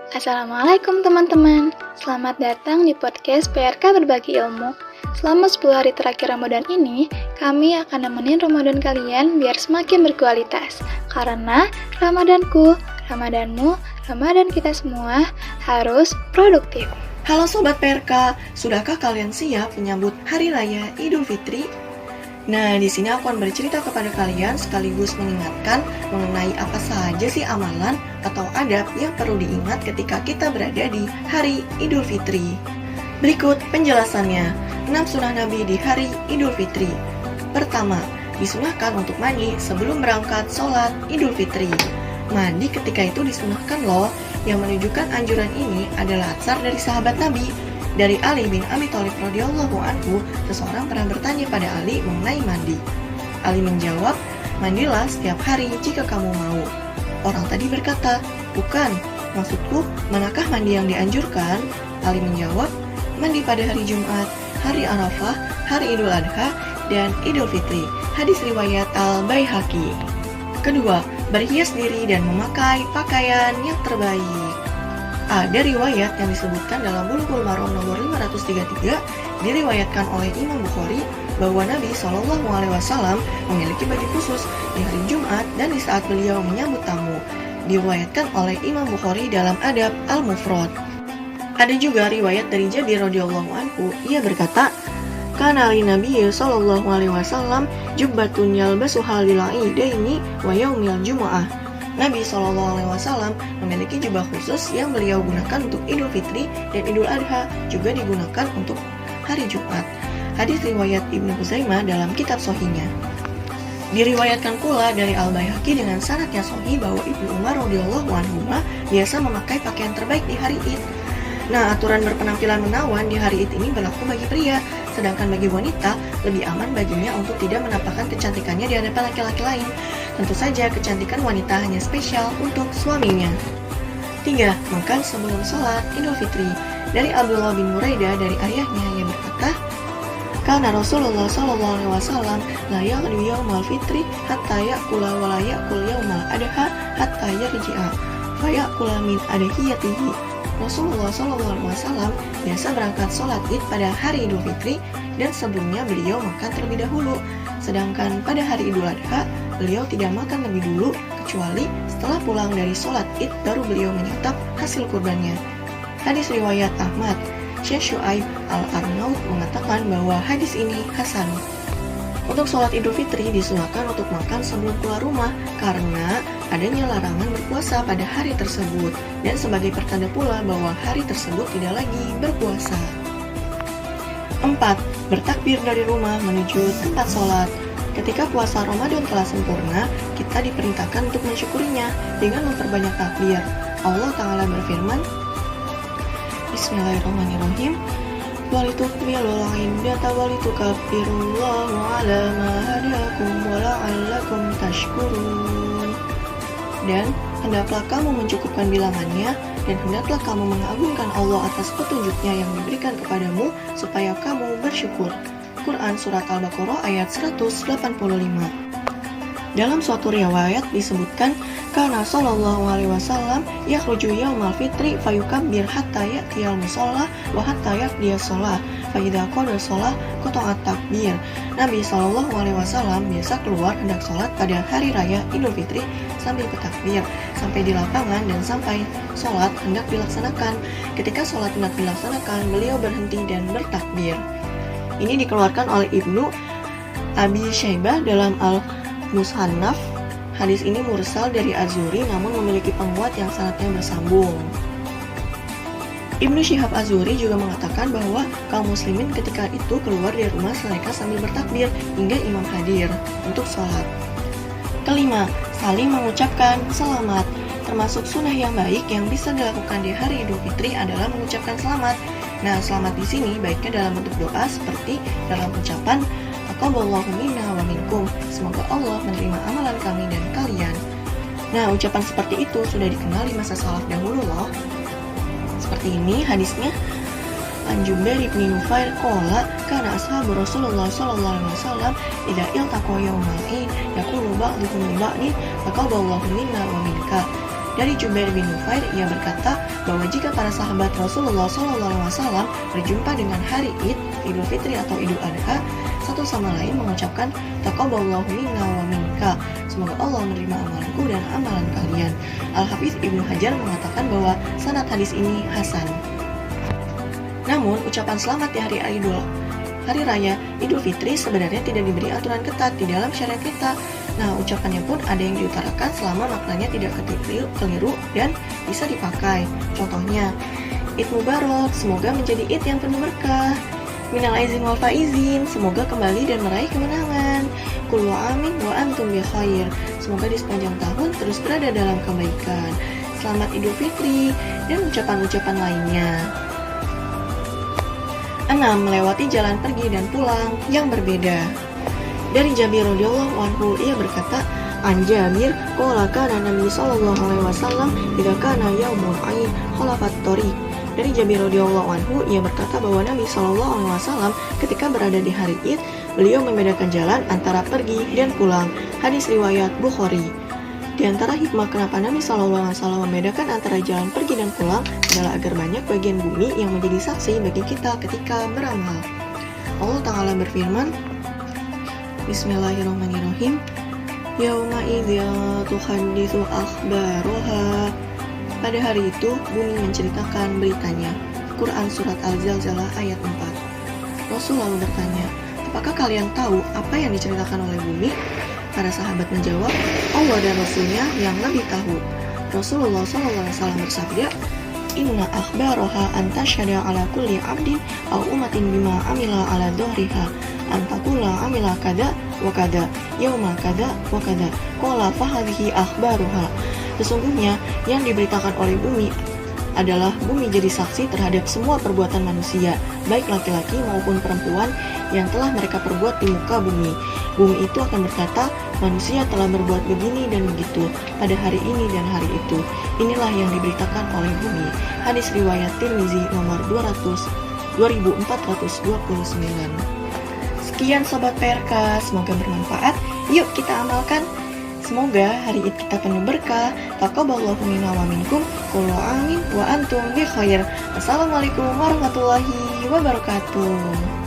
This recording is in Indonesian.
Assalamualaikum teman-teman. Selamat datang di podcast PRK Berbagi Ilmu. Selama 10 hari terakhir Ramadan ini, kami akan nemenin Ramadan kalian biar semakin berkualitas. Karena Ramadanku, Ramadanmu, Ramadan kita semua harus produktif. Halo Sobat PRK, sudahkah kalian siap menyambut Hari Raya Idul Fitri? Nah, di sini aku akan bercerita kepada kalian sekaligus mengingatkan mengenai apa saja sih amalan atau adab yang perlu diingat ketika kita berada di Hari Idul Fitri. Berikut penjelasannya. 6 sunnah Nabi di Hari Idul Fitri. Pertama, disunahkan untuk mandi sebelum berangkat sholat Idul Fitri. Mandi ketika itu disunahkan loh. Yang menunjukkan anjuran ini adalah atsar dari sahabat Nabi. Dari Ali bin Abi Thalib radhiyallahu anhu, seseorang pernah bertanya pada Ali mengenai mandi. Ali menjawab, "Mandilah setiap hari jika kamu mau." Orang tadi berkata, "Bukan, maksudku, manakah mandi yang dianjurkan?" Ali menjawab, "Mandi pada hari Jumat, hari Arafah, hari Idul Adha, dan Idul Fitri." Hadis riwayat Al-Baihaqi. Kedua, berhias diri dan memakai pakaian yang terbaik. Ada riwayat yang disebutkan dalam Bulughul Maram nomor 533, diriwayatkan oleh Imam Bukhari bahwa Nabi SAW memiliki baju khusus di hari Jumat dan di saat beliau menyambut tamu. Diriwayatkan oleh Imam Bukhari dalam Adab Al-Mufrad. Ada juga riwayat dari Jabir radhiyallahu anhu, ia berkata, "Kana li Nabi sallallahu alaihi wasallam jubbatun yalbasuha lil aidaini wa yaumil jumu'ah." Nabi SAW memiliki jubah khusus yang beliau gunakan untuk Idul Fitri dan Idul Adha, juga digunakan untuk hari Jumat. Hadis riwayat Ibnu Huzaimah dalam kitab Sahihnya. Diriwayatkan pula dari Al-Baihaqi dengan sanad yang sahih bahwa Ibnu Umar radhiyallahu anhu biasa memakai pakaian terbaik di hari Id. Nah, aturan berpenampilan menawan di hari Id ini berlaku bagi pria, sedangkan bagi wanita lebih aman baginya untuk tidak menampakkan kecantikannya di hadapan laki-laki lain. Tentu saja kecantikan wanita hanya spesial untuk suaminya. 3. Makan sebelum sholat Idul Fitri. Dari Abdullah bin Buraidah dari ayahnya yang berkata, "Kana Rasulullah sallallahu alaihi wasallam la yaghdu yaumal fitri hatta ya'kula wa la ya'kul yaumal adha hatta yarji'a fa ya'kula min adhiyatihi." Rasulullah SAW biasa berangkat sholat id pada hari Idul Fitri dan sebelumnya beliau makan terlebih dahulu. Sedangkan pada hari Idul Adha, beliau tidak makan lebih dulu kecuali setelah pulang dari sholat id baru beliau menyantap hasil kurbannya. Hadis riwayat Ahmad. Syekh Syuaib Al-Arnaud mengatakan bahwa hadis ini hasan. Untuk sholat Idul Fitri disunahkan untuk makan sebelum keluar rumah karena adanya larangan berpuasa pada hari tersebut dan sebagai pertanda pula bahwa hari tersebut tidak lagi berpuasa. 4. Bertakbir dari rumah menuju tempat sholat. Ketika puasa Ramadan telah sempurna, kita diperintahkan untuk mensyukurinya dengan memperbanyak takbir. Allah Ta'ala berfirman, Bismillahirrahmanirrahim, walitukmilul iddata walitukabbirullaha ala ma hadakum wa la'allakum tashkurun. Dan hendaklah kamu mencukupkan bilangannya dan hendaklah kamu mengagungkan Allah atas petunjuknya yang diberikan kepadamu supaya kamu bersyukur. Quran Surat Al-Baqarah ayat 185. Dalam suatu riwayat disebutkan, "Kana sallallahu alaihi wasallam yakhruju yaumal fitri fayukabbir hatta ya'tiyal musalla wa hatta yaqdiya shalah fa idza qada shalah qata'at takbir." Nabi sallallahu alaihi wasallam biasa keluar hendak salat pada hari raya Idul Fitri sambil bertakbir sampai di lapangan dan sampai salat hendak dilaksanakan. Ketika salat hendak dilaksanakan, beliau berhenti dan bertakbir. Ini dikeluarkan oleh Ibnu Abi Syaibah dalam Al-Musannaf. Hadis ini mursal dari Az-Zuhri namun memiliki penguat yang sanadnya bersambung. Ibnu Syihab Az-Zuhri juga mengatakan bahwa kaum muslimin ketika itu keluar dari rumah mereka sambil bertakbir hingga imam hadir untuk sholat. Kelima, saling mengucapkan selamat. Termasuk sunnah yang baik yang bisa dilakukan di hari Idul Fitri adalah mengucapkan selamat. Nah, selamat di sini baiknya dalam bentuk doa seperti dalam ucapan Taqabbalallahu minna wa minkum. Semoga Allah menerima amalan kami dan kalian. Nah, ucapan seperti itu sudah dikenal di masa salaf dahulu loh. Seperti ini hadisnya. An Jubair bin Nufair qala kana ashabu Rasulullah sallallahu alaihi wasallam idza iltaqa yaumal id yaqulu ba'dhum li ba'din taqabbalallahu minna wa minka. Dari Jubair bin Nufair, ia berkata bahwa jika para sahabat Rasulullah SAW berjumpa dengan hari Id, Idul Fitri atau Idul Adha, satu sama lain mengucapkan taqabbalallahu minna wa minka, semoga Allah menerima amalanku dan amalan kalian. Al-Hafiz Ibnu Hajar mengatakan bahwa sanad hadis ini hasan. Namun, ucapan selamat di hari raya Idul Fitri sebenarnya tidak diberi aturan ketat di dalam syariat kita. Nah, ucapannya pun ada yang diutarakan selama maknanya tidak keliru dan bisa dipakai. Contohnya, Id Mubarak, semoga menjadi Id yang penuh berkah. Minal aizin wal faizin, semoga kembali dan meraih kemenangan. Kul wa amin wa antum bi khair, semoga di sepanjang tahun terus berada dalam kebaikan. Selamat Idul Fitri, dan ucapan-ucapan lainnya. 6. Melewati jalan pergi dan pulang yang berbeda. Dari Jabir radhiyallahu anhu, ia berkata, An Jabir qala kana Nabi sallallahu alaihi wasallam idza kana yaumul aid khalafat thariq. Dari Jabir radhiyallahu anhu, ia berkata bahwa Nabi sallallahu alaihi wasallam ketika berada di hari Id, beliau membedakan jalan antara pergi dan pulang. Hadis riwayat Bukhari. Di antara hikmah kenapa Nabi sallallahu alaihi wasallam membedakan antara jalan pergi dan pulang adalah agar banyak bagian bumi yang menjadi saksi bagi kita ketika beramal. Allah Ta'ala berfirman, Bismillahirrahmanirrahim. Yauma idza tuhadditsu akhbaruha. Pada hari itu bumi menceritakan beritanya. Quran surat Al-Zalzalah ayat 4. Rasul lalu bertanya, apakah kalian tahu apa yang diceritakan oleh bumi? Para sahabat menjawab, Allah dan Rasulnya yang lebih tahu. Rasulullah SAW bersabda, Inna akhbaroha antashada ala kulli abdin au umatin bima amila ala dohriha antakula amila kada wa kada yauma kada wa kada qala fahadhihi akhbaruha. Sesungguhnya yang diberitakan oleh bumi adalah bumi jadi saksi terhadap semua perbuatan manusia, baik laki-laki maupun perempuan yang telah mereka perbuat di muka bumi. Bumi itu akan berkata, manusia telah berbuat begini dan begitu pada hari ini dan hari itu. Inilah yang diberitakan oleh bumi. Hadis riwayat Tirmizi nomor 2429. Sekian Sobat PRK, semoga bermanfaat. Yuk kita amalkan. Semoga hari Id kita penuh berkah. Taqabbalallahu minna wa minkum. Qul amin wa antum bi khair. Assalamualaikum warahmatullahi wabarakatuh.